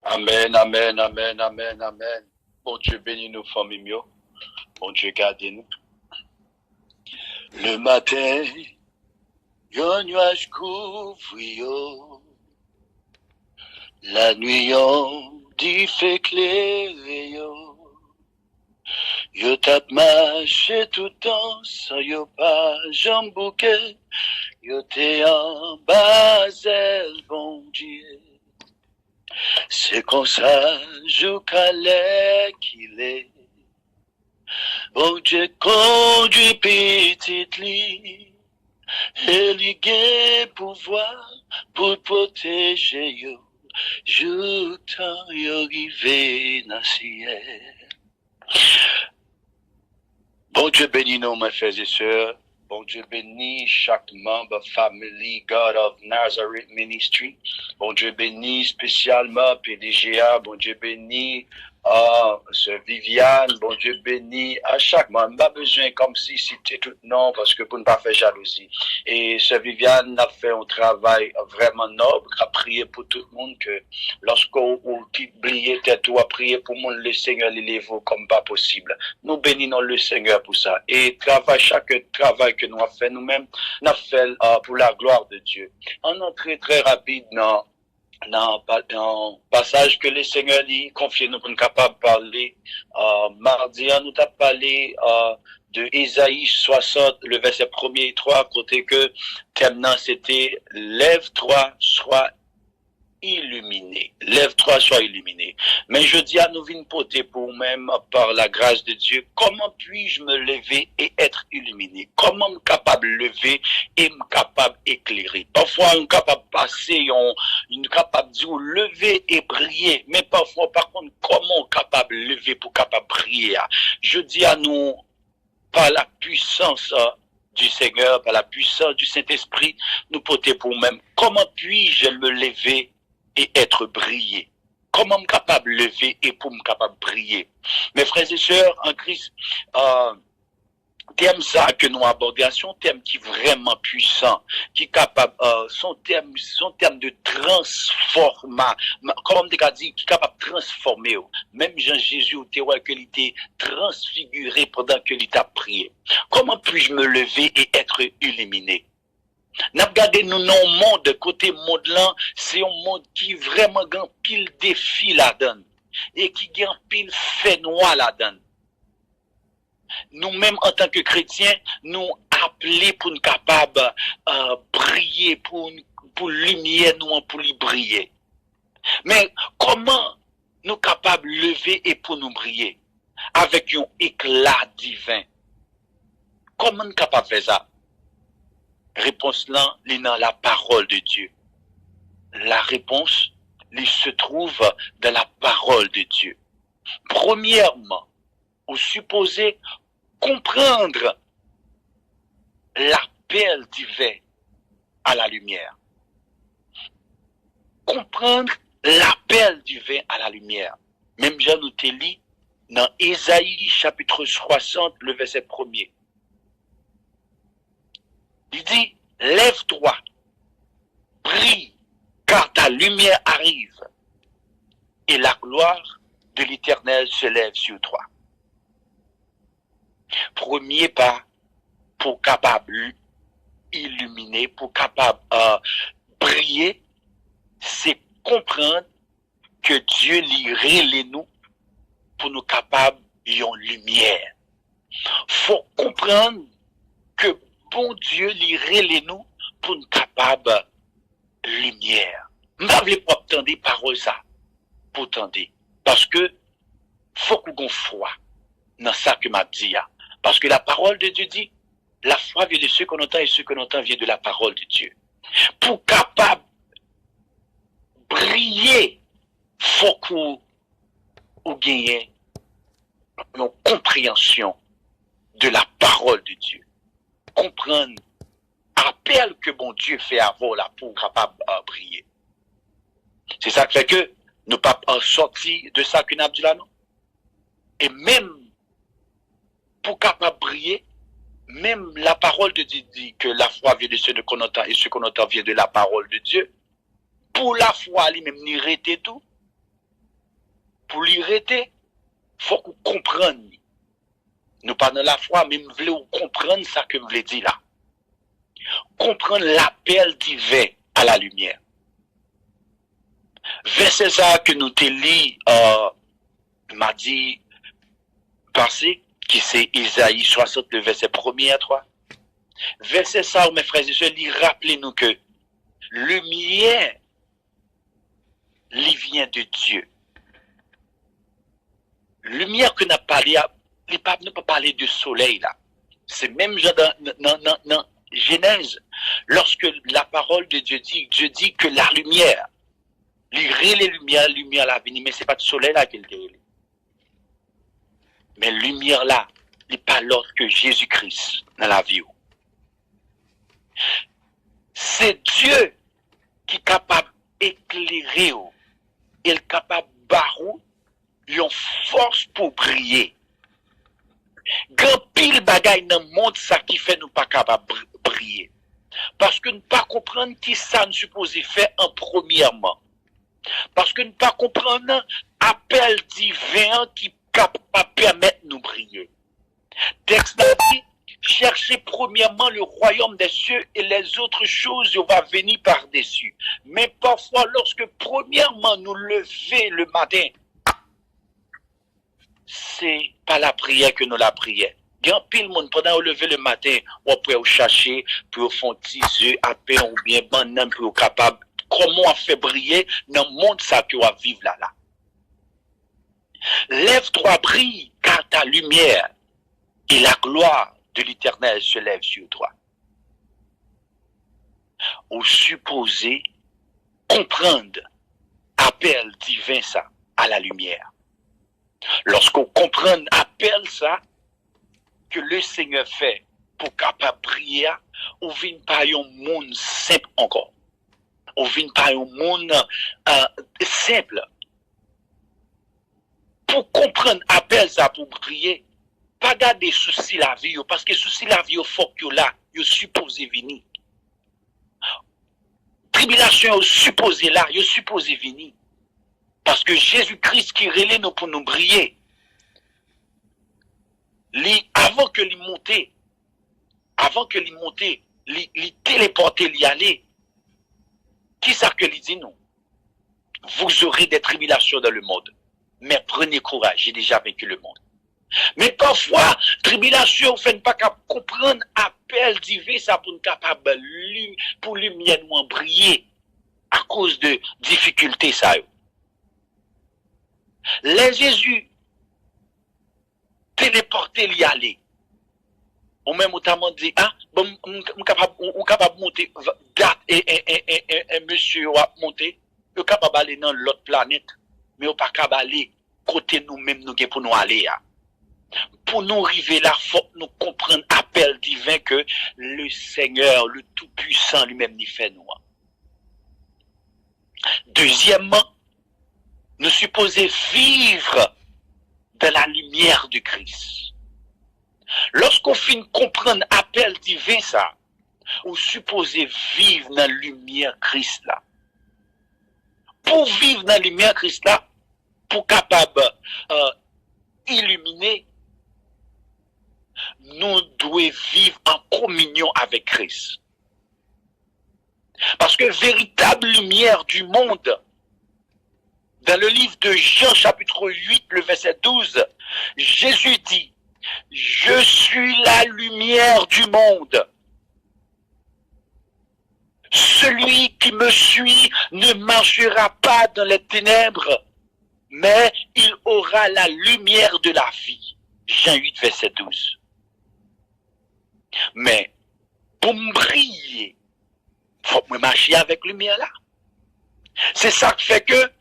Amen, amen, amen, amen, amen. Bon Dieu bénis nos familles, bon Dieu garde nous. Le matin, un nuage couvre yo. La nuit, on dit fait clairer yo. Yo tap marché tout temps, sans yo pas jambouquet. Yo te en basel, bon Dieu. C'est comme ça, je calais qu'il est. Bon Dieu conduit petite lit. Et lui gagne pouvoir pour protéger yo. Joutant yo rivé dans ciel. Bon Dieu bénit nous, mes frères et sœurs. Bon Dieu bénit chaque membre, family, God of Nazareth Ministry. Bon Dieu bénit spécialement PDGA. Bon Dieu bénit Sœur Viviane. Bon Dieu bénit à chaque membre. Pas besoin comme si c'était tout non, parce que pour ne pas faire jalousie. Et Sœur Viviane a fait un travail vraiment noble, a prié pour tout le monde, que lorsqu'on quitte briller tête ou a prié pour monde, le Seigneur l'élève comme pas possible. Nous bénissons le Seigneur pour ça. Et chaque travail que nous avons fait nous-mêmes, nous avons fait pour la gloire de Dieu. En entrée très rapide dans passage que le Seigneur lui confie nous pour nous capables de parler. Mardi, nous avons parlé de Ésaïe 60, le verset 1er et 3, côté que thème c'était lève-toi, sois illuminé. Lève-toi, sois illuminé. Mais je dis à nous vine poter pour même par la grâce de Dieu, comment puis-je me lever et être illuminé? Comment me capable de lever et me capable d'éclairer? Parfois, on est capable de passer, on est capable de dire lever et briller. Mais parfois, par contre, comment on est capable de lever pour capable de briller? Je dis à nous, par la puissance du Seigneur, par la puissance du Saint-Esprit, nous poter pour même, comment puis-je me lever et être brillé? Comment me capable de lever et pour me capable de briller? Mes frères et sœurs en Christ, thème ça que nous abordons, c'est un thème qui est vraiment puissant, qui est capable, son thème de transformer, comme on dit, qui est capable de transformer. Même Jean-Jésus, qu'il était transfiguré pendant qu'il était prié. Comment puis-je me lever et être illuminé? N'a regardé nous dans un monde, côté monde là, c'est un monde qui vraiment grand pile défi la donne et qui grand pile fait noir la donne. Nous-mêmes en tant que chrétiens, nous appelés pour nous capables briller, pour lumière nous pour lui briller. Mais comment nous capables lever et pour nous briller avec un éclat divin? Comment nous capables faire ça? Réponse là, c'est dans la parole de Dieu. La réponse, elle se trouve dans la parole de Dieu. Premièrement, vous supposez comprendre l'appel divin à la lumière. Comprendre l'appel divin à la lumière. Même Jean nous te lit dans Ésaïe chapitre 60, le verset 1er. Il dit, lève-toi, brille, car ta lumière arrive, et la gloire de l'Éternel se lève sur toi. Premier pas pour capable illuminer, pour capable briller, c'est comprendre que Dieu lirait nous pour nous capables d'une lumière. Faut comprendre que bon Dieu lirait nous pour nous capables de lumière. Je ne vais pas attendre parole ça pour tendre. Parce que faut qu'on ait foi dans ça que m'a dit. Parce que la parole de Dieu dit, la foi vient de ce qu'on entend et ce qu'on entend vient de la parole de Dieu. Pour capable briller, faut qu'on gagne une compréhension de la parole de Dieu. Comprendre l'appel que bon Dieu fait avant là pour capable briller. C'est ça qui fait que nous pas sortir de ça que nous avons dit là, non? Et même pour capable briller, même la parole de Dieu dit que la foi vient de ce qu'on entend et ce qu'on entend vient de la parole de Dieu. Pour la foi, lui-même, n'y rete tout. pour lui arrêter, faut qu'on comprenne. Nous pas dans la foi, mais nous voulons comprendre ça que nous voulons dire là. Comprendre l'appel divin à la lumière. Verset ça que nous te lis mardi passé, qui c'est Isaïe 60, le verset 1er à 3. Verset ça, mes frères et sœurs, rappelez-nous que lumière, lui vient de Dieu. Lumière que n'a parlé, les papes ne peuvent pas parler de soleil là. C'est même dans Genèse, lorsque la parole de Dieu dit que la lumière, les lumières là, mais c'est pas de soleil là qu'il dit. Mais lumière là, n'est pas l'autre que Jésus-Christ dans la vie. C'est Dieu qui est capable d'éclairer, il est capable de barrer une force pour briller. Grand pile bagaille dans le monde ça qui fait nous pas capable de briller. Parce que nous pas comprendre qui ça nous supposé faire en premièrement. Parce que nous pas comprendre appel divin qui capable permettre nous briller. Texte dit, cherchez premièrement le royaume des cieux et les autres choses vont venir par-dessus. Mais parfois, lorsque premièrement nous lever le matin, c'est pas la prière que nous la prière. Il y a pile monde pendant lever le matin, on peut chercher pour faire des œufs à pain ou bien banane pour capable comment on fait briller dans le monde ça que on vivre là. Lève-toi, brille, car ta lumière et la gloire de l'Éternel se lève sur toi. Au supposé comprendre appel divin ça à la lumière. Lorsqu'on comprend appel ça que le Seigneur fait pour capable prier, on vient pas un monde simple encore. On vient pas un monde simple. Pour comprendre appel ça pour prier, pas garder souci la vie parce que souci la vie au faut que là, yo supposé venir. Tribulation supposé là, yo supposé venir. Parce que Jésus-Christ qui relève nous pour nous briller. Avant que lui monte, lui téléporter, lui aller. Qui ça que lui dit nous? Vous aurez des tribulations dans le monde. Mais prenez courage, j'ai déjà vaincu le monde. Mais parfois, tribulation ne fait pas comprendre appel divin, ça pour nous capable pour lumière nous briller à cause de difficultés ça. Les Jésus téléporté l'y aller. Ou même notamment dit bon on capable monter date et monsieur va monter, on capable aller dans l'autre planète, mais on pas capable aller côté nous-mêmes nous pour nous aller là. Pour nous arriver là, faut nous comprendre appel divin que le Seigneur, le Tout-Puissant lui-même n'y fait nous. Deuxièmement, nous supposons vivre dans la lumière du Christ. Lorsqu'on finit de comprendre appel divin ça, on supposé vivre dans la lumière Christ là. Pour vivre dans la lumière Christ là, pour capable illuminer, nous devons vivre en communion avec Christ. Parce que véritable lumière du monde, dans le livre de Jean chapitre 8, le verset 12, Jésus dit, je suis la lumière du monde. Celui qui me suit ne marchera pas dans les ténèbres, mais il aura la lumière de la vie. Jean 8, verset 12. Mais pour me briller, il faut que je marche avec lumière là. C'est ça qui fait que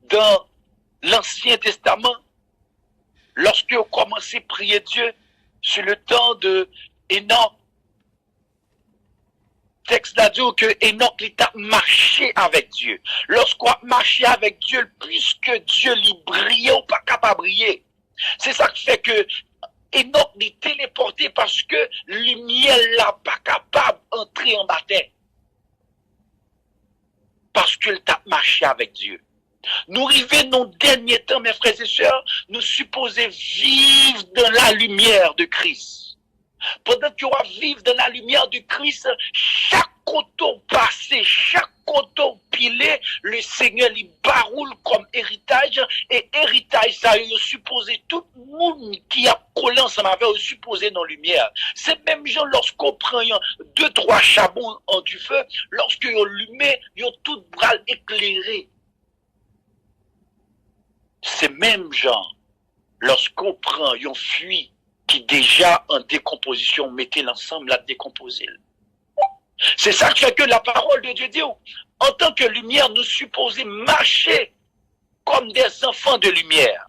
dans l'Ancien Testament, lorsque on commençait à prier Dieu sur le temps de Enoch, texte là dit que Enoch il a marché avec Dieu. Lorsqu'on a marché avec Dieu, puisque Dieu lui brillait, on pas capable de briller. C'est ça qui fait que Enoch est téléporté parce que lumière là pas capable d'entrer en bataille. Parce qu'il a marché avec Dieu. Nous arrivons dans le dernier temps, mes frères et sœurs, nous supposons vivre dans la lumière de Christ. Pendant que nous vivons dans la lumière de Christ, chaque coton passé, chaque coton pilé, le Seigneur lui baroule comme héritage, et héritage, ça est supposé tout le monde qui a collé ensemble avec supposé dans la lumière. C'est même gens, lorsqu'on prend deux, trois charbons en du feu, lorsque on allumé, ils ont tout bras éclairé. C'est même genre, lorsqu'on prend un fruit qui déjà en décomposition, mettez l'ensemble à décomposer. C'est ça qui fait que la parole de Dieu dit, en tant que lumière, nous supposons marcher comme des enfants de lumière.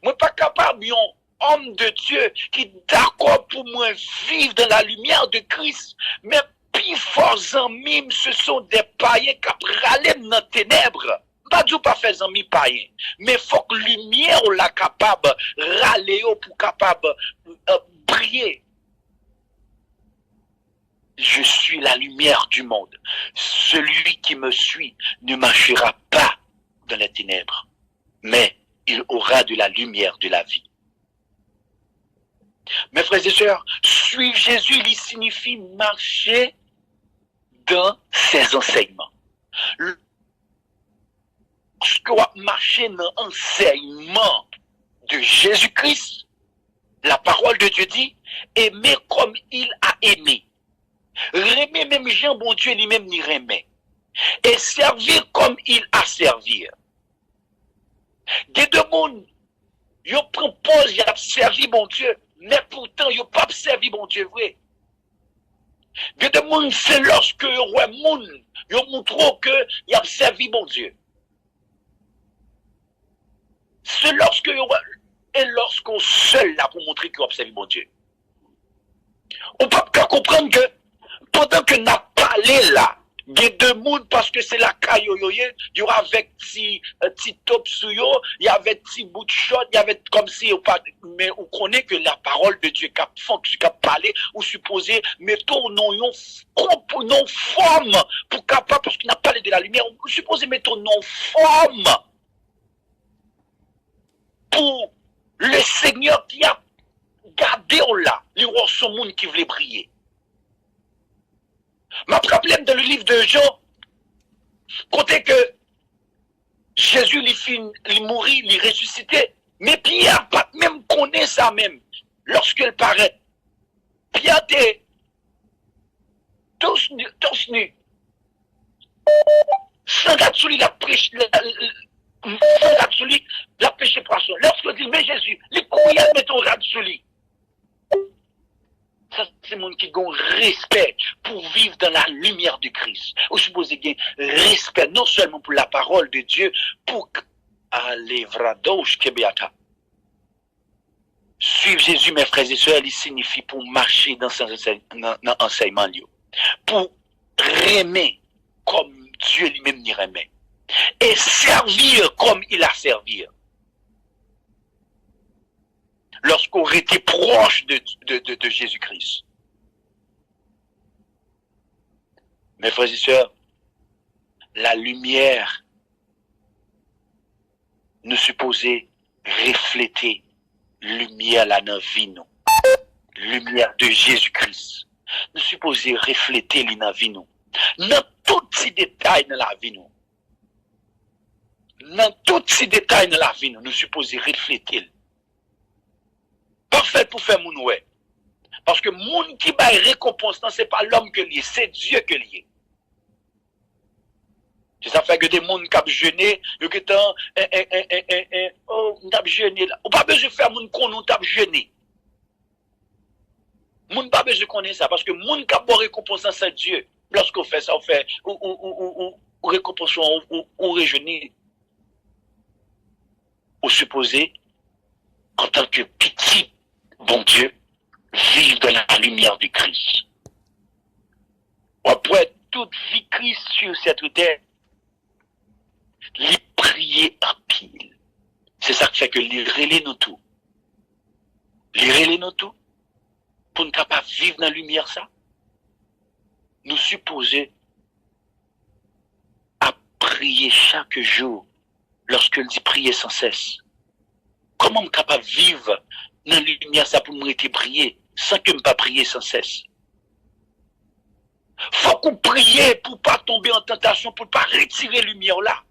Moi, pas capable, un homme de Dieu qui est d'accord pour moi vivre dans la lumière de Christ, mais plus forts en mime, ce sont des païens qui râlent dans les ténèbres. Pas du pas faire amis païens, mais faut que lumière ou la capable râler pour capable briller. Je suis la lumière du monde. Celui qui me suit ne marchera pas dans les ténèbres, mais il aura de la lumière de la vie. Mes frères et sœurs, suivre Jésus, il signifie marcher dans ses enseignements. Lorsque vous marchez dans l'enseignement de Jésus-Christ, la parole de Dieu dit, aimer comme il a aimé. Remer même Jean, bon Dieu, lui-même n'y remet. Et servir comme il a servi. Des deux mondes, ils proposent, ils ont servi bon Dieu, mais pourtant, ils n'ont pas servi bon Dieu vrai. Des deux mondes, c'est lorsque ils montrent qu'ils ont servi bon Dieu. C'est lorsque et lorsqu'on seul là pour montrer qu'on observe mon Dieu. On peut pas comprendre que pendant que n'a parlé là, il y a deux mondes parce que c'est la caille, il y aura avec petit top sous yo, il y avait petit bout de shot, il y avait comme si mais on connaît que la parole de Dieu cap fonctionne, cap parler ou supposé mettons non non forme pour capable parce qu'il n'a pas parlé de la lumière, on supposé mettons non forme pour le Seigneur qui a gardé là, les rois son monde qui voulait briller. Ma problème dans le livre de Jean, côté que Jésus il mourit, il ressuscité, mais Pierre pas même connaît ça même, lorsqu'il paraît. Pierre était tous nus. Sans Gatsuli, la prêche, sans Gatsuli, la pêche poisson. Lorsqu'il dit, mais Jésus, les courriels mettent au Gatsuli. Ça, c'est mon qui a un respect pour vivre dans la lumière du Christ. Vous supposez qu'il y a un respect, non seulement pour la parole de Dieu, pour aller vradoche kebeata. Suivre Jésus, mes frères et sœurs, il signifie pour marcher dans son enseignement, pour aimer comme Dieu lui-même n'y remet, et servir comme il a servi. Lorsqu'on était proche de Jésus-Christ. Mes frères et sœurs, la lumière nous supposait refléter lumière là dans la vie nous. Lumière de Jésus-Christ. Nous supposons refléter dans la vie nous. Dans tous ces détails dans la vie nous. Dans tous ces détails dans la vie nous, nous supposons refléter. Parfait pour faire mon ouais. Parce que moun qui baille récompense, ce n'est pas l'homme que lié, c'est Dieu que lié. C'est ça fait que des moun qui ont jeûné, ils ont jeûné là. On pas besoin de faire moun qu'on nous tape jeûné. Moun pas besoin de connaître ça parce que moun qui a bon récompense c'est Dieu. Lorsqu'on fait ça, on fait ou récompense ou réjeûner. Ou supposer en tant que petit bon Dieu, vivre dans la lumière du Christ. Après toute vie Christ sur cette terre, les prier en pile. C'est ça qui fait que les relais nous tout. Les relais nous tout, pour ne pas vivre dans la lumière ça, nous supposer à prier chaque jour lorsque je dis prier sans cesse. Comment je suis capable de vivre dans la lumière ça pour me rester prier sans que je ne pas prier sans cesse? Faut qu'on prie pour pas tomber en tentation, pour pas retirer la lumière là.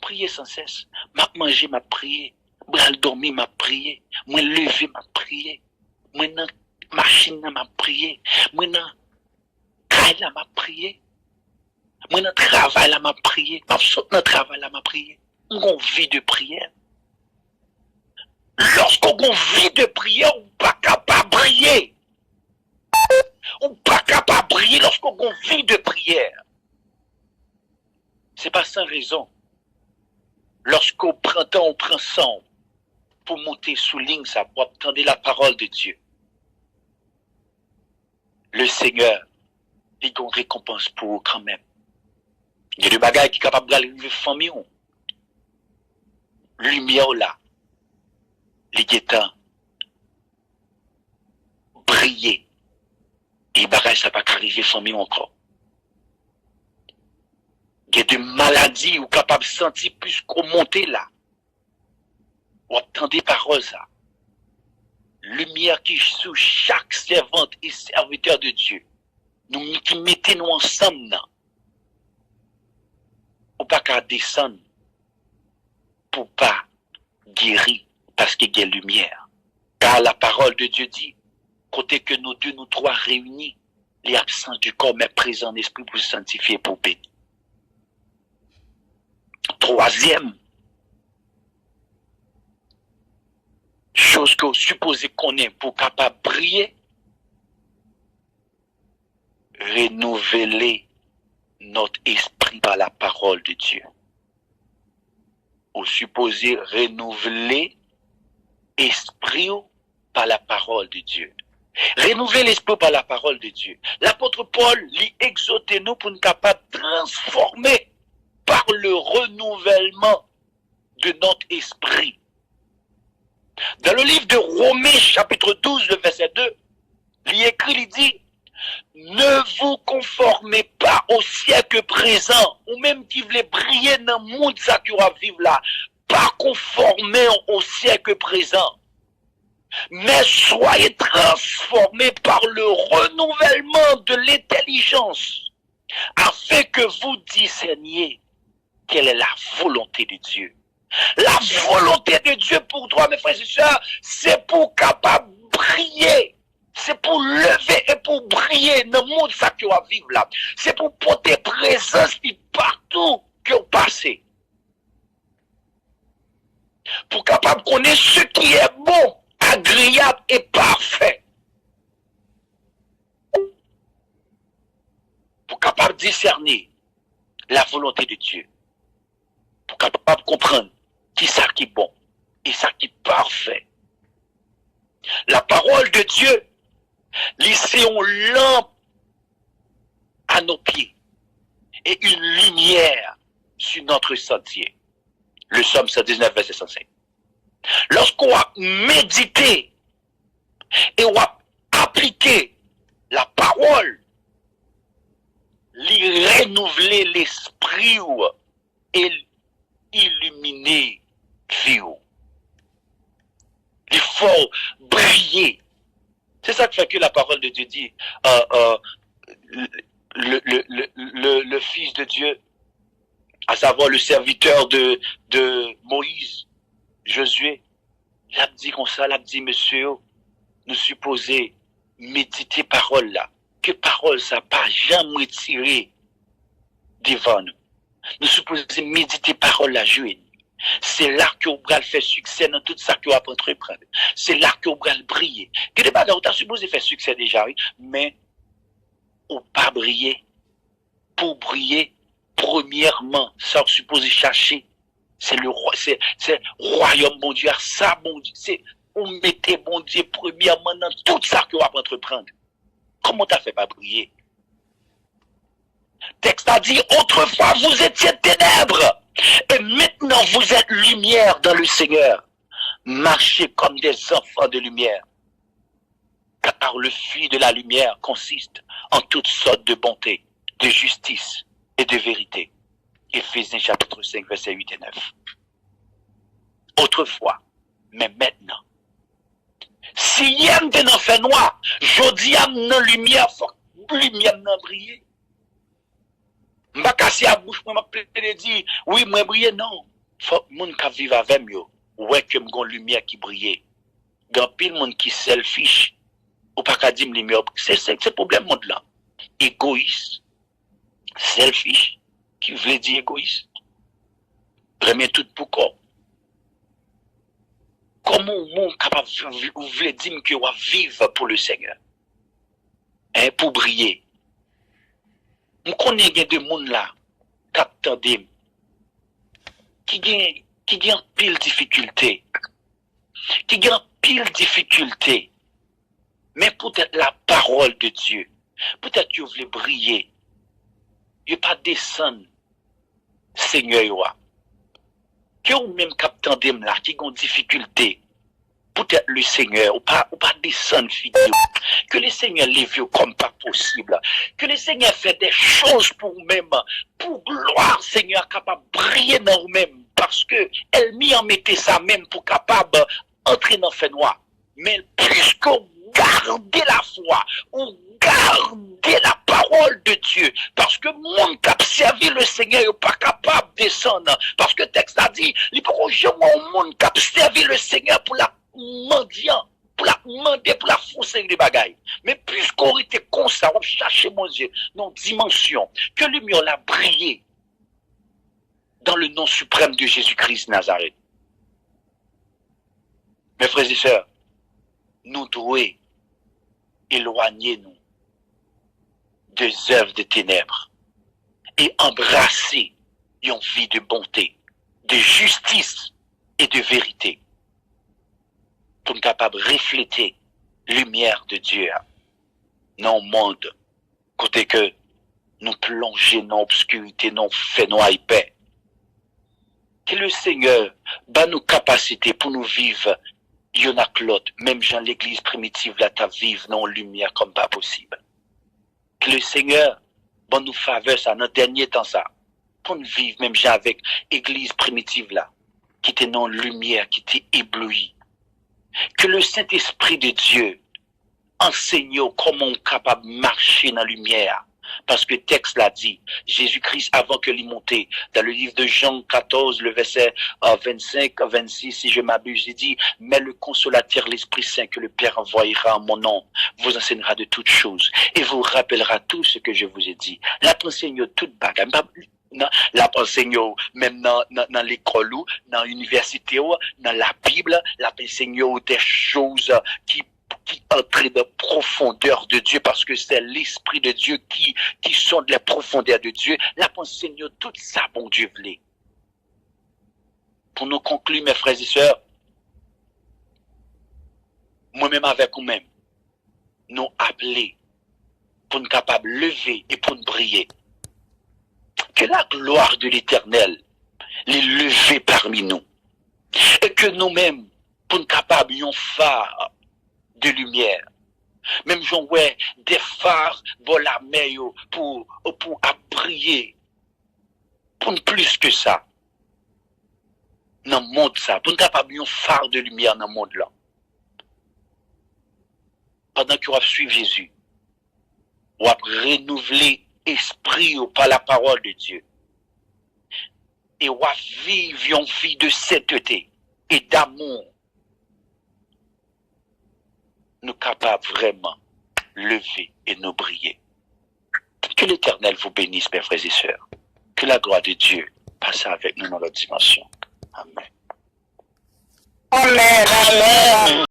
Prier sans cesse. M'a manger, m'a prier. Bral dormir, m'a prié. Moi lever, m'a prié. Moi dans machine, m'a prié. Moi dans caille, m'a prié. Moi dans travail, m'a prié. M'a sauté dans travail, m'a prié. On vie de prière. Lorsqu'on a vie de prière, on n'est pas capable de prier. On n'est pas capable de prier lorsqu'on a vie de prière. C'est pas sans raison. Lorsqu'au printemps, on prend sang pour monter sous ligne, ça pour attendre la parole de Dieu. Le Seigneur, il a une récompense pour vous quand même. Il y a des bagages qui sont capables d'arriver famille. Lumière là, les guettants, briller. Et bagages ça pas arriver famille encore. Il y a des maladies ou capables de sentir plus qu'on monte là. Ou attendez paroles ça. Lumière qui sous chaque servante et serviteur de Dieu. Nous qui mettez nous ensemble là. Ou pas qu'à descendre pour pas guérir parce qu'il y a lumière. Car la parole de Dieu dit, côté que nous deux, nous trois réunis, les absences du corps mais présents en esprit pour se sanctifier pour bénir. Troisième, chose que vous supposez qu'on est pour capable de prier, renouveler notre esprit par la parole de Dieu. Vous supposez renouveler l'esprit par la parole de Dieu. Renouveler l'esprit par la parole de Dieu. L'apôtre Paul lui exhorte nous pour nous capables de transformer par le renouvellement de notre esprit. Dans le livre de Romains, chapitre 12, le verset 2, il écrit, il dit, ne vous conformez pas au siècle présent, ou même qui voulait briller dans le monde ça qui va vivre là, pas conformé au siècle présent, mais soyez transformés par le renouvellement de l'intelligence, afin que vous discerniez quelle est la volonté de Dieu. La volonté de Dieu pour toi, mes frères et sœurs, c'est pour capable de briller. C'est pour lever et pour briller dans le monde ça que tu vas vivre là. C'est pour porter présence partout que vous passez. Pour capable de connaître ce qui est bon, agréable et parfait. Pour capable de discerner la volonté de Dieu. Pour capable de comprendre qui ça qui est bon et ça qui est parfait. La parole de Dieu, c'est une lampe à nos pieds et une lumière sur notre sentier. Le Psaume 119, verset 105. Lorsqu'on a médité et on a appliqué la parole, lui renouveler l'esprit et illuminer vie. Il faut briller. C'est ça qui fait que la parole de Dieu dit, le Fils de Dieu, à savoir le serviteur de Moïse, Josué, il a dit comme ça, il a dit, monsieur, nous supposons méditer parole là, que parole ça pas jamais retiré devant nous. Nous supposons méditer parole là, jouer. C'est là que vous allez faire succès dans tout ça que vous allez entreprendre. C'est là que vous allez briller. Que des bagages, vous avez supposé faire succès déjà, oui, mais ou pas briller. Pour briller, premièrement, ça vous supposez chercher. C'est le royaume bon Dieu, ça bon Dieu. C'est on mettez bon Dieu premièrement dans tout ça que vous allez entreprendre. Comment t'as fait pas briller? Texte a dit, autrefois vous étiez ténèbres. Et maintenant, vous êtes lumière dans le Seigneur. Marchez comme des enfants de lumière. Car le fruit de la lumière consiste en toutes sortes de bonté, de justice et de vérité. Éphésiens chapitre 5, versets 8 et 9. Autrefois, mais maintenant. Si y'aime de n'en fait noir, jodi am nan lumière, faut lumière nan briller. M'a cassé à bouche, m'a plaidé dit, oui, moi briller, non. Faut moun ka vive avec moi, ouais que m'gon lumière qui brille. Gan pile moun qui selfish, ou pas ka di lumière, c'est problème monde là. Égoïste, selfish, qui veut dire égoïste. Premier tout pour quoi? Comment on capable vous voulez dire que vous vivre pour le Seigneur? Hein, pour briller. On connaît des monde là, qui gagne pile difficulté. Qui gagne pile difficulté. Mais peut-être la parole de Dieu. Peut-être que vous voulez briller. Vous ne pas descendre, Seigneur. Que vous même captandem là, qui ont difficulté, peut-être le Seigneur, ou pas descendre figure, que le Seigneur les vieux comme pas possible, que le Seigneur fait des choses pour vous-même, pour gloire, Seigneur, capable de briller dans vous-même, parce que elle m'y en mettait ça même pour capable entrer dans le fait noir. Mais puisque vous gardez la foi, ou gardez la parole de Dieu, parce que monde qui a servi le Seigneur n'est pas capable de descendre, parce que le texte a dit, il faut que je monde qui a servi le Seigneur pour la mendiant, pour la demander, pour la foncer des bagailles. Mais puisqu'on était comme ça, on cherchait mon Dieu, dans dimension, que le lumière a brillé dans le nom suprême de Jésus-Christ Nazareth. Mes frères et sœurs, nous devons éloigner nous des œuvres de ténèbres et embrasser une vie de bonté, de justice et de vérité pour nous capables de refléter la lumière de Dieu dans le monde, côté que nous plongeons dans l'obscurité, dans le fait noir et paix. Que le Seigneur bat nos capacités pour nous vivre y'en a que l'autre, même dans l'église primitive, là, t'as vivre dans la lumière comme pas possible. Que le Seigneur, bon nous faveur ça, dans le dernier temps ça, pour nous vivre, même avec l'église primitive là, qui était dans la lumière, qui était éblouie. Que le Saint-Esprit de Dieu enseigne comment on est capable de marcher dans la lumière. Parce que le texte l'a dit, Jésus-Christ, avant que l'il montait, dans le livre de Jean 14, le verset 25, 26, si je m'abuse, il dit, mais le consolateur, l'Esprit Saint, que le Père envoyera en mon nom, vous enseignera de toutes choses, et vous rappellera tout ce que je vous ai dit. La enseigne toute bagarre. La enseigne même dans l'école, dans l'université, dans la Bible, la enseigne des choses qui entrent dans la profondeur de Dieu, parce que c'est l'Esprit de Dieu qui sonde les profondeurs de Dieu. La enseigne tout ça, bon Dieu voulait. Pour nous conclure, mes frères et sœurs, moi-même avec vous-même, nous appeler pour nous capables de lever et pour nous briller. Que la gloire de l'Éternel les lever parmi nous. Et que nous-mêmes, pour nous capables, un phare de lumière. Même j'en ouais des phares pour la mer pour briller. Pour plus que ça. Dans le monde ça. Pour nous capables, un phare de lumière dans le monde là. Pendant que vous suivez Jésus, vous renouveler esprit par la parole de Dieu. Et vous vivre une vie de sainteté et d'amour. Nous capables vraiment lever et nous briller. Que l'Éternel vous bénisse, mes frères et sœurs. Que la gloire de Dieu passe avec nous dans notre dimension. Amen. Amen. Amen.